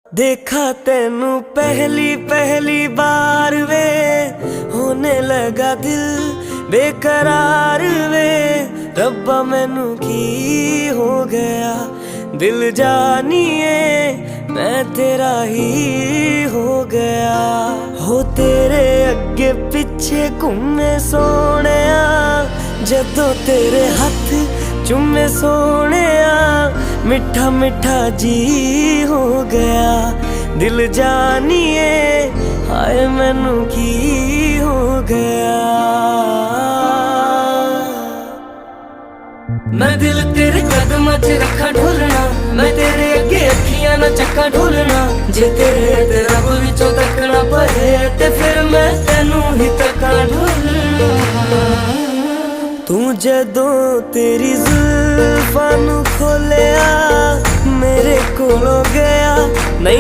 देखा तेनू पहली पहली बार वे, होने लगा दिल बेकरार वे। रब्बा मैनू की हो गया, दिल जानिए मैं तेरा ही हो गया। हो तेरे अगे पिछे घूमे सोहणिया, जदों तेरे हथ चूमे सोहणिया, मिठा मिठा जी हो गया। दिल जानिए हाय मैनू की हो गया। मैं दिल तेरे कदमां च रखा ढोलना, मैं तेरे अगे अखियां ना चक्का ढोलना। जे तेरे ते रब विचों तकना पए ते फिर मैं तैनू ही तक्का ढोलना। तू जदों तेरी जुल्फां नू खोलिया, मेरे कोलों गया नहीं